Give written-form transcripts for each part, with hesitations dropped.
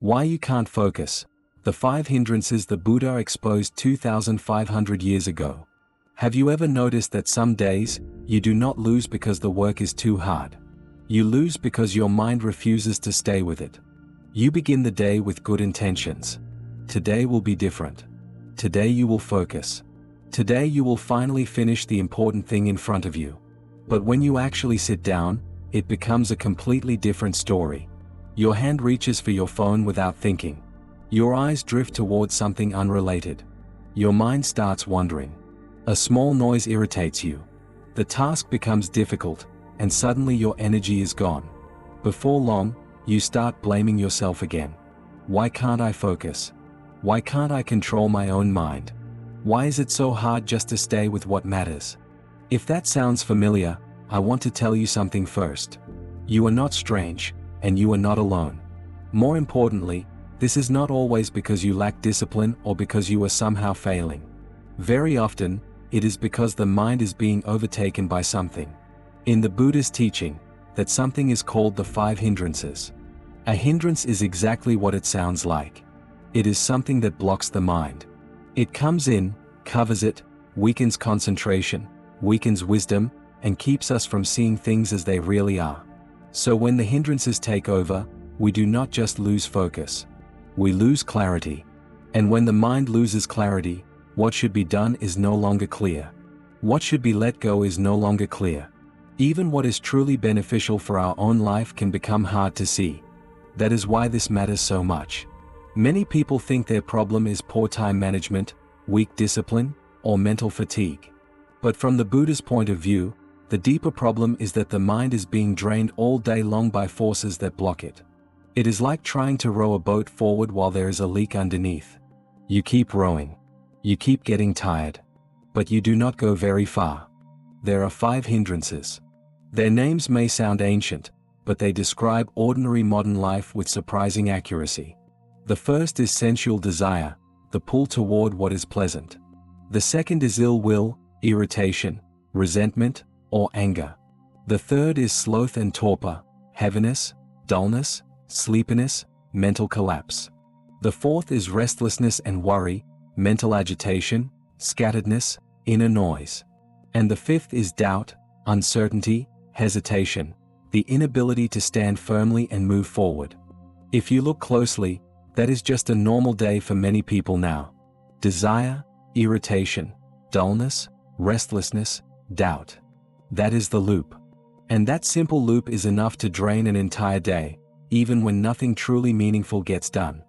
Why you can't focus. The 5 hindrances the Buddha exposed 2,500 years ago. Have you ever noticed that some days, you do not lose because the work is too hard? You lose because your mind refuses to stay with it. You begin the day with good intentions. Today will be different. Today you will focus. Today you will finally finish the important thing in front of you. But when you actually sit down, it becomes a completely different story. Your hand reaches for your phone without thinking. Your eyes drift towards something unrelated. Your mind starts wandering. A small noise irritates you. The task becomes difficult, and suddenly your energy is gone. Before long, you start blaming yourself again. Why can't I focus? Why can't I control my own mind? Why is it so hard just to stay with what matters? If that sounds familiar, I want to tell you something first. You are not strange, and you are not alone. More importantly, this is not always because you lack discipline or because you are somehow failing. Very often, it is because the mind is being overtaken by something. In the Buddha's teaching, that something is called the 5 hindrances. A hindrance is exactly what it sounds like. It is something that blocks the mind. It comes in, covers it, weakens concentration, weakens wisdom, and keeps us from seeing things as they really are. So when the hindrances take over, we do not just lose focus. We lose clarity. And when the mind loses clarity, what should be done is no longer clear. What should be let go is no longer clear. Even what is truly beneficial for our own life can become hard to see. That is why this matters so much. Many people think their problem is poor time management, weak discipline, or mental fatigue. But from the Buddha's point of view, the deeper problem is that the mind is being drained all day long by forces that block it. It is like trying to row a boat forward while there is a leak underneath. You keep rowing. You keep getting tired. But you do not go very far. There are 5 hindrances. Their names may sound ancient, but they describe ordinary modern life with surprising accuracy. The first is sensual desire, the pull toward what is pleasant. The second is ill will, irritation, resentment, or anger. The third is sloth and torpor, heaviness, dullness, sleepiness, mental collapse. The fourth is restlessness and worry, mental agitation, scatteredness, inner noise. And the fifth is doubt, uncertainty, hesitation, the inability to stand firmly and move forward. If you look closely, that is just a normal day for many people now. Desire, irritation, dullness, restlessness, doubt. That is the loop. And that simple loop is enough to drain an entire day, even when nothing truly meaningful gets done.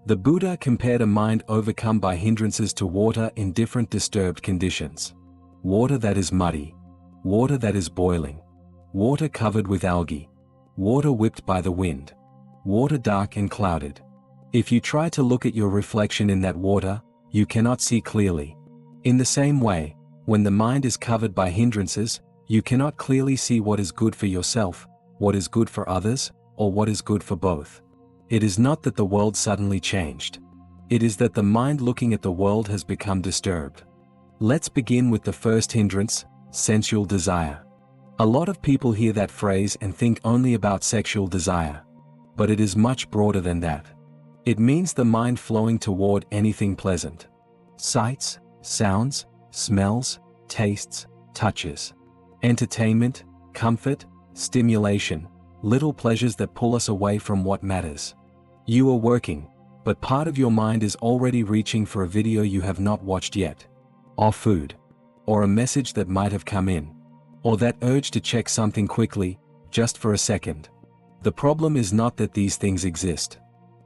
The Buddha compared a mind overcome by hindrances to water in different disturbed conditions. Water that is muddy. Water that is boiling. Water covered with algae. Water whipped by the wind. Water dark and clouded. If you try to look at your reflection in that water, you cannot see clearly. In the same way, when the mind is covered by hindrances, you cannot clearly see what is good for yourself, what is good for others, or what is good for both. It is not that the world suddenly changed. It is that the mind looking at the world has become disturbed. Let's begin with the first hindrance, sensual desire. A lot of people hear that phrase and think only about sexual desire. But it is much broader than that. It means the mind flowing toward anything pleasant. Sights, sounds, smells, tastes, touches. Entertainment, comfort, stimulation, little pleasures that pull us away from what matters. You are working, but part of your mind is already reaching for a video you have not watched yet. Or food. Or a message that might have come in. Or that urge to check something quickly, just for a second. The problem is not that these things exist.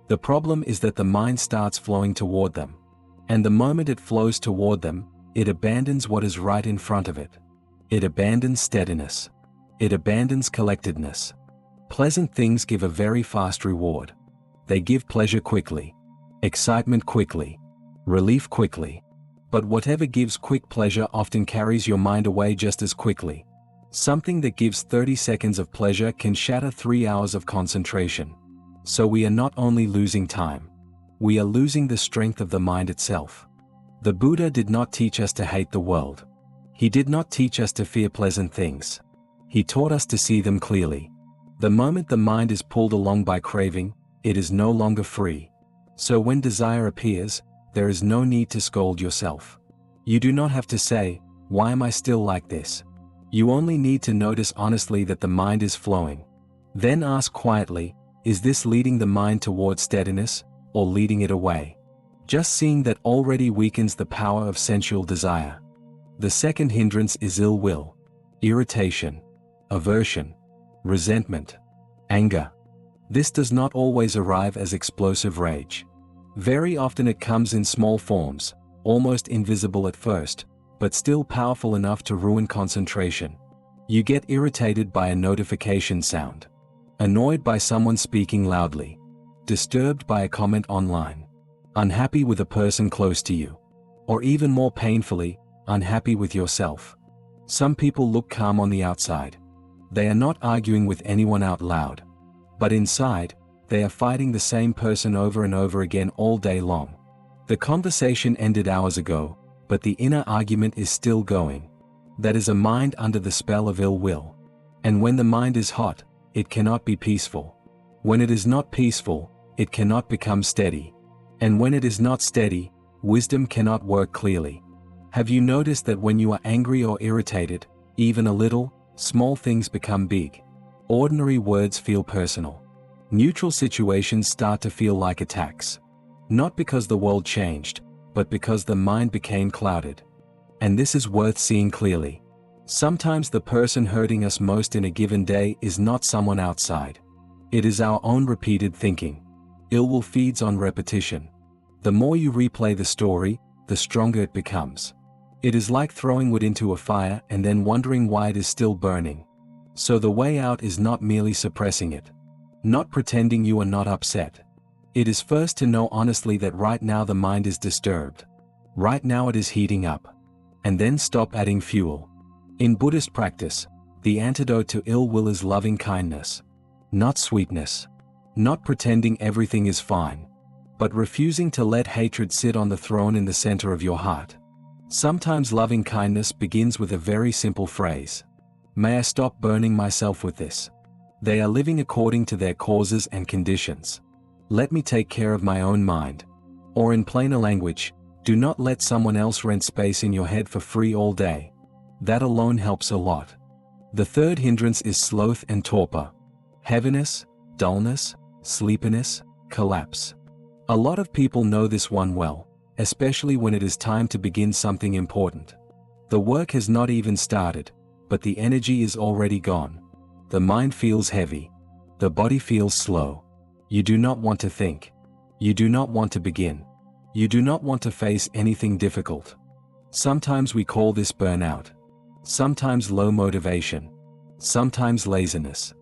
The problem is that the mind starts flowing toward them. And the moment it flows toward them, it abandons what is right in front of it. It abandons steadiness. It abandons collectedness. Pleasant things give a very fast reward. They give pleasure quickly. Excitement quickly. Relief quickly. But whatever gives quick pleasure often carries your mind away just as quickly. Something that gives 30 seconds of pleasure can shatter 3 hours of concentration. So we are not only losing time. We are losing the strength of the mind itself. The Buddha did not teach us to hate the world. He did not teach us to fear pleasant things. He taught us to see them clearly. The moment the mind is pulled along by craving, it is no longer free. So when desire appears, there is no need to scold yourself. You do not have to say, "Why am I still like this?" You only need to notice honestly that the mind is flowing. Then ask quietly, is this leading the mind towards steadiness, or leading it away? Just seeing that already weakens the power of sensual desire. The second hindrance is ill will, irritation, aversion, resentment, anger. This does not always arrive as explosive rage. Very often it comes in small forms, almost invisible at first, but still powerful enough to ruin concentration. You get irritated by a notification sound, annoyed by someone speaking loudly, disturbed by a comment online, unhappy with a person close to you, or even more painfully, unhappy with yourself. Some people look calm on the outside. They are not arguing with anyone out loud. But inside, they are fighting the same person over and over again all day long. The conversation ended hours ago, but the inner argument is still going. That is a mind under the spell of ill will. And when the mind is hot, it cannot be peaceful. When it is not peaceful, it cannot become steady. And when it is not steady, wisdom cannot work clearly. Have you noticed that when you are angry or irritated, even a little, small things become big? Ordinary words feel personal. Neutral situations start to feel like attacks. Not because the world changed, but because the mind became clouded. And this is worth seeing clearly. Sometimes the person hurting us most in a given day is not someone outside. It is our own repeated thinking. Ill will feeds on repetition. The more you replay the story, the stronger it becomes. It is like throwing wood into a fire and then wondering why it is still burning. So the way out is not merely suppressing it. Not pretending you are not upset. It is first to know honestly that right now the mind is disturbed. Right now it is heating up. And then stop adding fuel. In Buddhist practice, the antidote to ill will is loving kindness. Not sweetness. Not pretending everything is fine. But refusing to let hatred sit on the throne in the center of your heart. Sometimes loving kindness begins with a very simple phrase. May I stop burning myself with this? They are living according to their causes and conditions. Let me take care of my own mind. Or in plainer language, do not let someone else rent space in your head for free all day. That alone helps a lot. The third hindrance is sloth and torpor. Heaviness, dullness, sleepiness, collapse. A lot of people know this one well, especially when it is time to begin something important. The work has not even started, but the energy is already gone. The mind feels heavy. The body feels slow. You do not want to think. You do not want to begin. You do not want to face anything difficult. Sometimes we call this burnout. Sometimes low motivation. Sometimes laziness.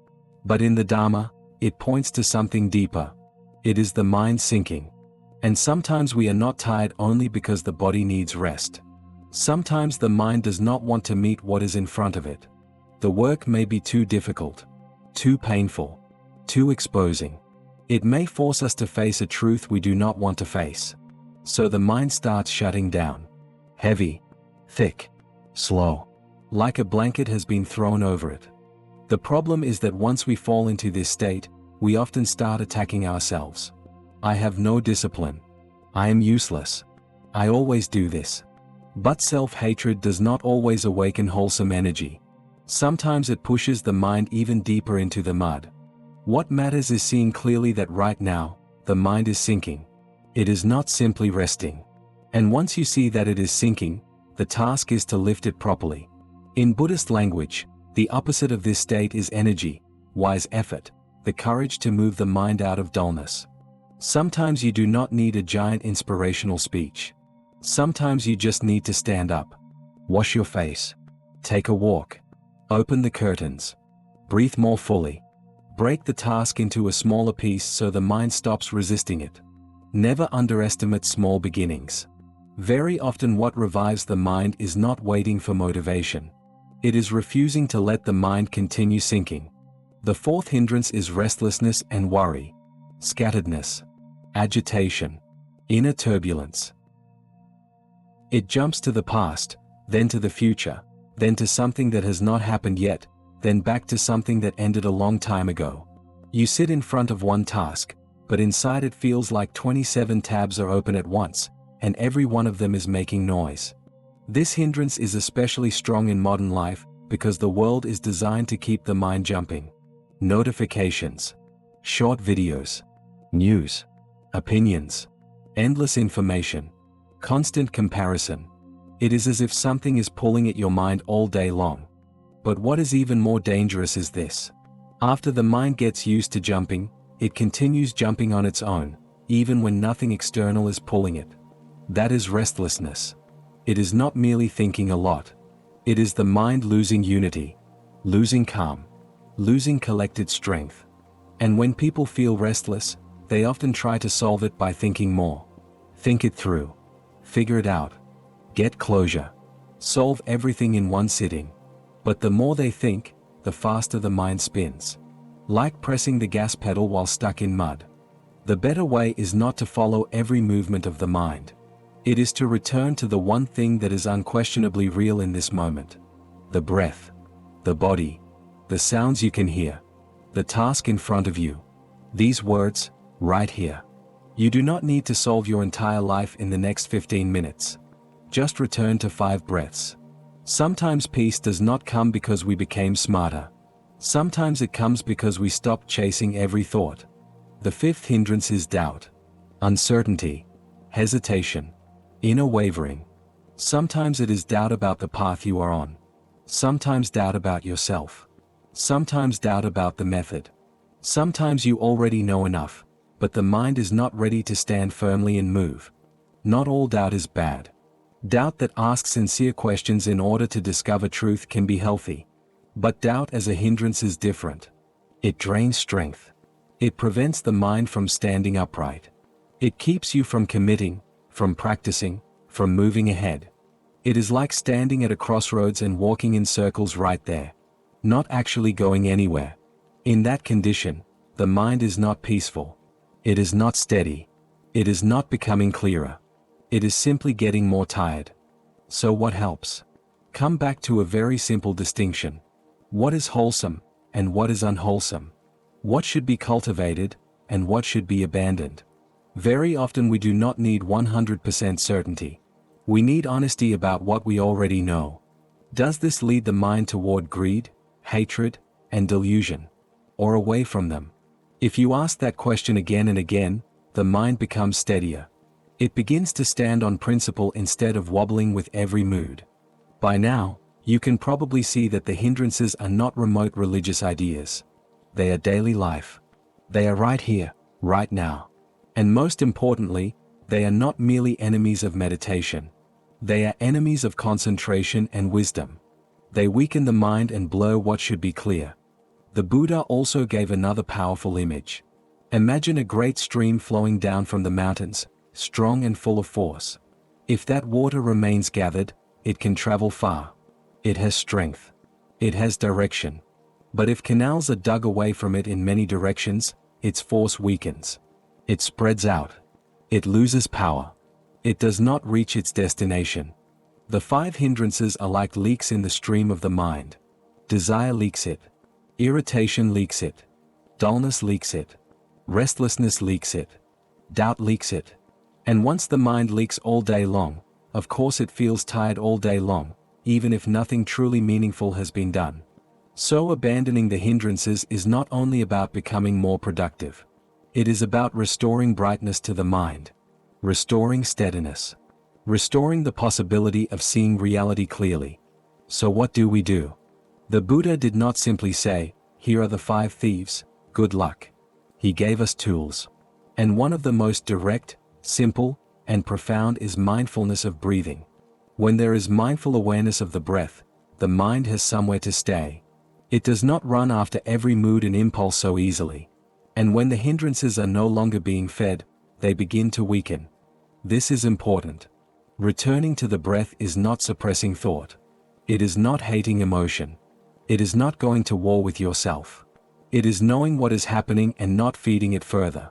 But in the Dharma, it points to something deeper. It is the mind sinking. And sometimes we are not tired only because the body needs rest. Sometimes the mind does not want to meet what is in front of it. The work may be too difficult, too painful, too exposing. It may force us to face a truth we do not want to face. So the mind starts shutting down. Heavy, thick, slow. Like a blanket has been thrown over it. The problem is that once we fall into this state, we often start attacking ourselves. I have no discipline. I am useless. I always do this. But self-hatred does not always awaken wholesome energy. Sometimes it pushes the mind even deeper into the mud. What matters is seeing clearly that right now, the mind is sinking. It is not simply resting. And once you see that it is sinking, the task is to lift it properly. In Buddhist language, the opposite of this state is energy, wise effort, the courage to move the mind out of dullness. Sometimes you do not need a giant inspirational speech. Sometimes you just need to stand up. Wash your face. Take a walk. Open the curtains. Breathe more fully. Break the task into a smaller piece so the mind stops resisting it. Never underestimate small beginnings. Very often what revives the mind is not waiting for motivation. It is refusing to let the mind continue sinking. The fourth hindrance is restlessness and worry. Scatteredness. Agitation. Inner turbulence. It jumps to the past, then to the future, then to something that has not happened yet, then back to something that ended a long time ago. You sit in front of one task, but inside it feels like 27 tabs are open at once, and every one of them is making noise. This hindrance is especially strong in modern life because the world is designed to keep the mind jumping. Notifications, short videos, news, opinions, endless information, constant comparison. It is as if something is pulling at your mind all day long. But what is even more dangerous is this. After the mind gets used to jumping, it continues jumping on its own, even when nothing external is pulling it. That is restlessness. It is not merely thinking a lot. It is the mind losing unity, losing calm, losing collected strength. And when people feel restless, they often try to solve it by thinking more. Think it through. Figure it out. Get closure. Solve everything in one sitting. But the more they think, the faster the mind spins. Like pressing the gas pedal while stuck in mud. The better way is not to follow every movement of the mind. It is to return to the one thing that is unquestionably real in this moment. The breath, the body, the sounds you can hear, the task in front of you. These words, right here. You do not need to solve your entire life in the next 15 minutes. Just return to 5 breaths. Sometimes peace does not come because we became smarter. Sometimes it comes because we stopped chasing every thought. The 5th hindrance is doubt, uncertainty, hesitation, inner wavering. Sometimes it is doubt about the path you are on. Sometimes doubt about yourself. Sometimes doubt about the method. Sometimes you already know enough, but the mind is not ready to stand firmly and move. Not all doubt is bad. Doubt that asks sincere questions in order to discover truth can be healthy. But doubt as a hindrance is different. It drains strength. It prevents the mind from standing upright. It keeps you from committing, from practicing, from moving ahead. It is like standing at a crossroads and walking in circles right there. Not actually going anywhere. In that condition, the mind is not peaceful. It is not steady. It is not becoming clearer. It is simply getting more tired. So what helps? Come back to a very simple distinction. What is wholesome, and what is unwholesome? What should be cultivated, and what should be abandoned? Very often we do not need 100% certainty. We need honesty about what we already know. Does this lead the mind toward greed, hatred, and delusion? Or away from them? If you ask that question again and again, the mind becomes steadier. It begins to stand on principle instead of wobbling with every mood. By now, you can probably see that the hindrances are not remote religious ideas. They are daily life. They are right here, right now. And most importantly, they are not merely enemies of meditation. They are enemies of concentration and wisdom. They weaken the mind and blur what should be clear. The Buddha also gave another powerful image. Imagine a great stream flowing down from the mountains, strong and full of force. If that water remains gathered, it can travel far. It has strength. It has direction. But if canals are dug away from it in many directions, its force weakens. It spreads out. It loses power. It does not reach its destination. The 5 hindrances are like leaks in the stream of the mind. Desire leaks it. Irritation leaks it. Dullness leaks it. Restlessness leaks it. Doubt leaks it. And once the mind leaks all day long, of course it feels tired all day long, even if nothing truly meaningful has been done. So abandoning the hindrances is not only about becoming more productive. It is about restoring brightness to the mind. Restoring steadiness. Restoring the possibility of seeing reality clearly. So what do? The Buddha did not simply say, "Here are the 5 thieves, good luck." He gave us tools. And one of the most direct, simple, and profound is mindfulness of breathing. When there is mindful awareness of the breath, the mind has somewhere to stay. It does not run after every mood and impulse so easily. And when the hindrances are no longer being fed, they begin to weaken. This is important. Returning to the breath is not suppressing thought. It is not hating emotion. It is not going to war with yourself. It is knowing what is happening and not feeding it further.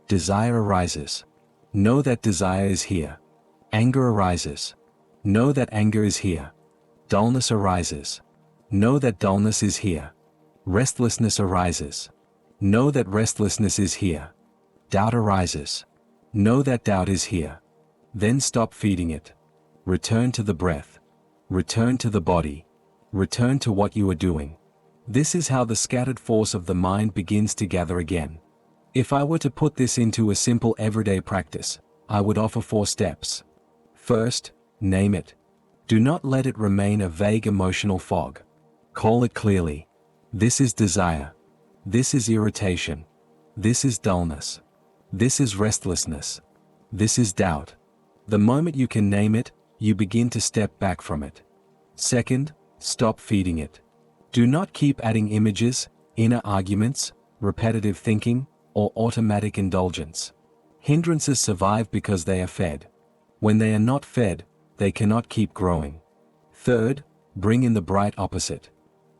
Desire arises. Know that desire is here. Anger arises. Know that anger is here. Dullness arises. Know that dullness is here. Restlessness arises. Know that restlessness is here. Doubt arises. Know that doubt is here. Then stop feeding it. Return to the breath. Return to the body. Return to what you are doing. This is how the scattered force of the mind begins to gather again. If I were to put this into a simple everyday practice, I would offer 4 steps. First, name it. Do not let it remain a vague emotional fog. Call it clearly. This is desire. This is irritation. This is dullness. This is restlessness. This is doubt. The moment you can name it, you begin to step back from it. Second, stop feeding it. Do not keep adding images, inner arguments, repetitive thinking, or automatic indulgence. Hindrances survive because they are fed. When they are not fed, they cannot keep growing. Third, bring in the bright opposite.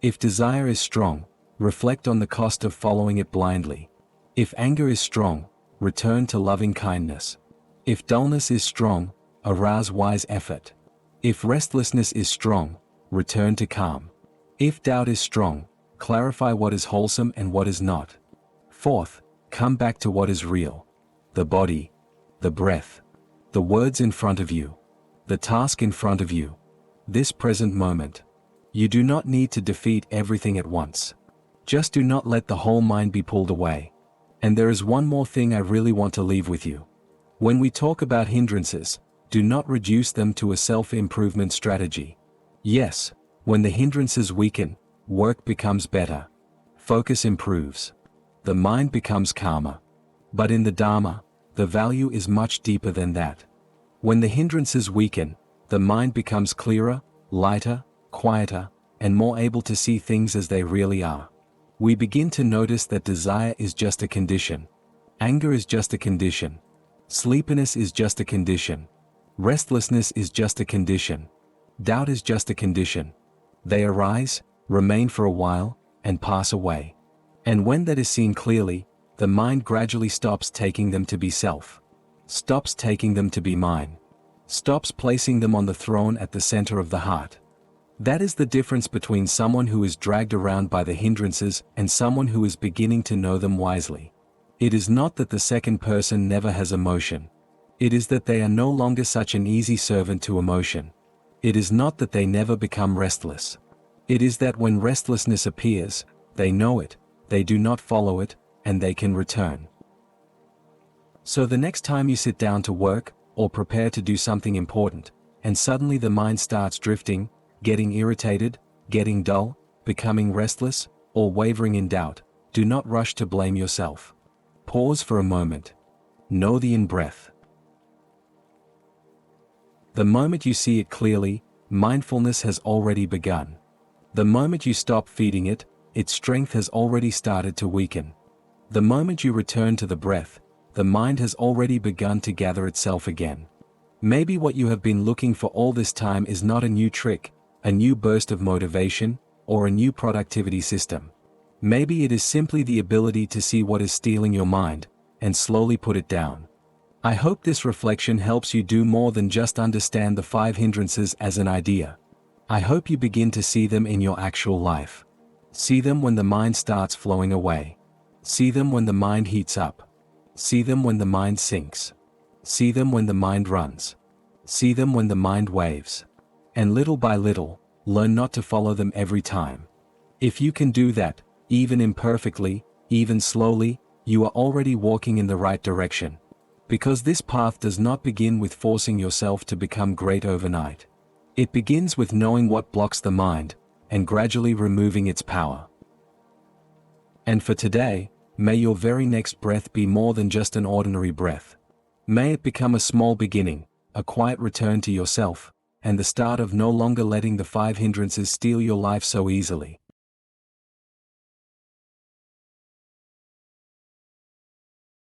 If desire is strong, reflect on the cost of following it blindly. If anger is strong, return to loving kindness. If dullness is strong, arouse wise effort. If restlessness is strong, return to calm. If doubt is strong, clarify what is wholesome and what is not. Fourth, come back to what is real. The body, the breath, the words in front of you, the task in front of you, this present moment. You do not need to defeat everything at once. Just do not let the whole mind be pulled away. And there is one more thing I really want to leave with you. When we talk about hindrances, do not reduce them to a self-improvement strategy. Yes, when the hindrances weaken, work becomes better. Focus improves. The mind becomes calmer. But in the Dharma, the value is much deeper than that. When the hindrances weaken, the mind becomes clearer, lighter, quieter, and more able to see things as they really are. We begin to notice that desire is just a condition. Anger is just a condition. Sleepiness is just a condition. Restlessness is just a condition. Doubt is just a condition. They arise, remain for a while, and pass away. And when that is seen clearly, the mind gradually stops taking them to be self. Stops taking them to be mine. Stops placing them on the throne at the center of the heart. That is the difference between someone who is dragged around by the hindrances and someone who is beginning to know them wisely. It is not that the second person never has emotion. It is that they are no longer such an easy servant to emotion. It is not that they never become restless. It is that when restlessness appears, they know it, they do not follow it, and they can return. So the next time you sit down to work, or prepare to do something important, and suddenly the mind starts drifting, getting irritated, getting dull, becoming restless, or wavering in doubt, do not rush to blame yourself. Pause for a moment. Know the in-breath. The moment you see it clearly, mindfulness has already begun. The moment you stop feeding it, its strength has already started to weaken. The moment you return to the breath, the mind has already begun to gather itself again. Maybe what you have been looking for all this time is not a new trick, a new burst of motivation, or a new productivity system. Maybe it is simply the ability to see what is stealing your mind, and slowly put it down. I hope this reflection helps you do more than just understand the 5 hindrances as an idea. I hope you begin to see them in your actual life. See them when the mind starts flowing away. See them when the mind heats up. See them when the mind sinks. See them when the mind runs. See them when the mind waves. And little by little, learn not to follow them every time. If you can do that, even imperfectly, even slowly, you are already walking in the right direction. Because this path does not begin with forcing yourself to become great overnight. It begins with knowing what blocks the mind, and gradually removing its power. And for today, may your very next breath be more than just an ordinary breath. May it become a small beginning, a quiet return to yourself, and the start of no longer letting the 5 hindrances steal your life so easily.